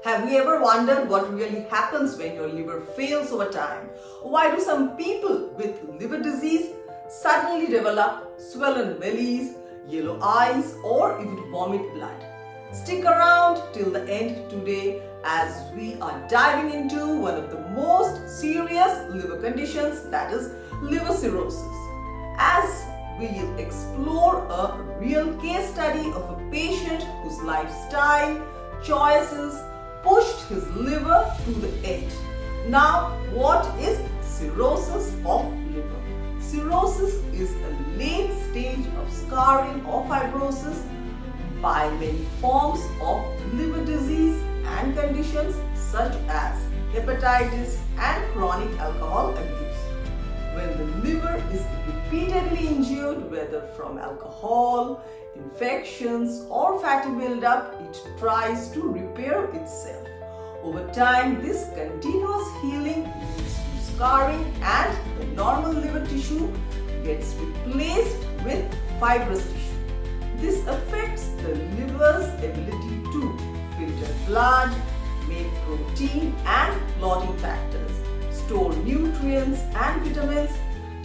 Have you ever wondered what really happens when your liver fails over time? Why do some people with liver disease suddenly develop swollen bellies, yellow eyes, or even vomit blood? Stick around till the end today as we are diving into one of the most serious liver conditions, that is liver cirrhosis. As we'll explore a real case study of a patient whose lifestyle choices pushed his liver to the edge. Now, what is cirrhosis of liver? Cirrhosis is a late stage of scarring or fibrosis by many forms of liver disease and conditions such as hepatitis and chronic alcohol abuse. When the liver is repeatedly injured, whether from alcohol, infections, or fatty buildup, it tries to repair itself. Over time, this continuous healing leads to scarring and the normal liver tissue gets replaced with fibrous tissue. This affects the liver's ability to filter blood, make protein and clotting factors, store nutrients and vitamins,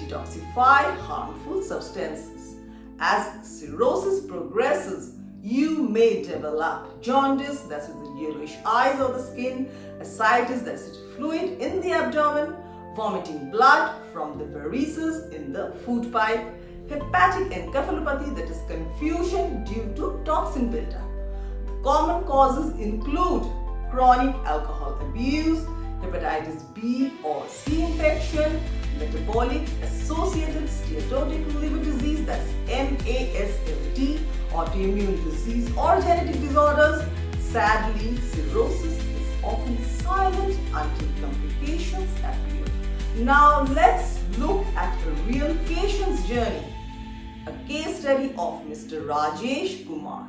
detoxify harmful substances. As cirrhosis progresses, you may develop jaundice, that is the yellowish eyes of the skin, ascites, that is fluid in the abdomen, vomiting blood from the varices in the food pipe, hepatic encephalopathy, that is confusion due to toxin buildup. The common causes include chronic alcohol abuse, hepatitis B or C infection, metabolic associated steatotic liver disease, that's MASLD, autoimmune disease or genetic disorders. Sadly, cirrhosis is often silent until complications appear. Now let's look at a real patient's journey. A case study of Mr. Rajesh Kumar.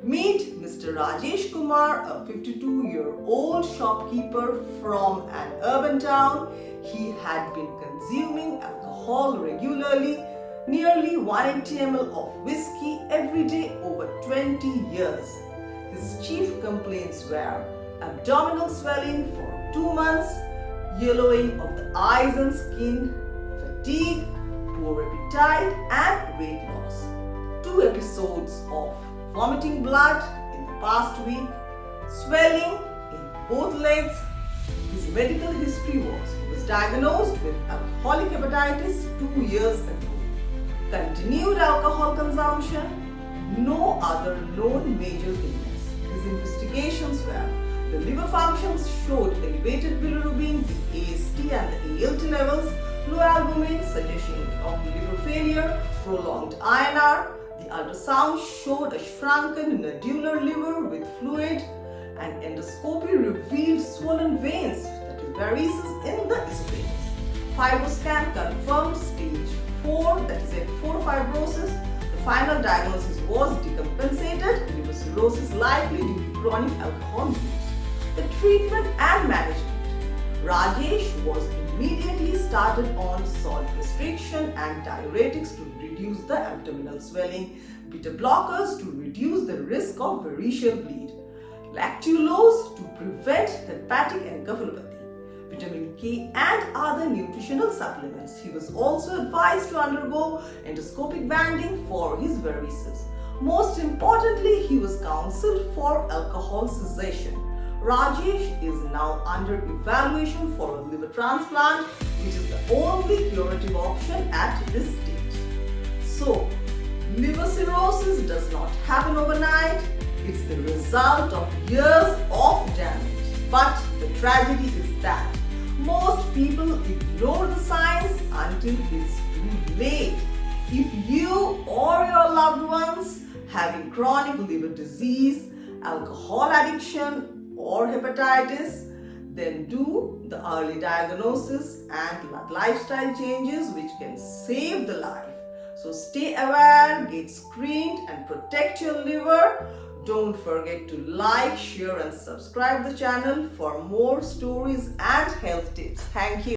Meet Mr. Rajesh Kumar, a 52-year-old shopkeeper from an urban town. He had been consuming alcohol regularly, nearly 180 ml of whiskey every day over 20 years. His chief complaints were abdominal swelling for 2 months, yellowing of the eyes and skin, fatigue, poor appetite and weight loss. 2 episodes of vomiting blood in the past week, swelling in both legs. His medical history was he was diagnosed with alcoholic hepatitis 2 years ago. Continued alcohol consumption, no other known major illness. His investigations were the liver functions showed elevated bilirubin, the AST and the ALT levels, low albumin, suggestion of liver failure, prolonged INR. The ultrasound showed a shrunken nodular liver with fluid, and endoscopy revealed swollen veins, that is varices in the esophagus. Fibroscan confirmed stage 4, that is F4 fibrosis. The final diagnosis was decompensated liver cirrhosis, likely due to chronic alcohol use. The treatment and management. Rajesh was immediately started on salt restriction and diuretics to reduce the abdominal swelling, beta blockers to reduce the risk of variceal bleed, lactulose to prevent hepatic encephalopathy, vitamin K and other nutritional supplements. He was also advised to undergo endoscopic banding for his varices. Most importantly, he was counseled for alcohol cessation. Rajesh is now under evaluation for a liver transplant, which is the only curative option at this stage. So, liver cirrhosis does not happen overnight. It's the result of years of damage. But the tragedy is that most people ignore the signs until it's too late. If you or your loved ones having chronic liver disease, alcohol addiction, or hepatitis, then do the early diagnosis and lifestyle changes which can save the life. So stay aware, get screened and protect your liver. Don't forget to like, share and subscribe the channel for more stories and health tips. Thank you.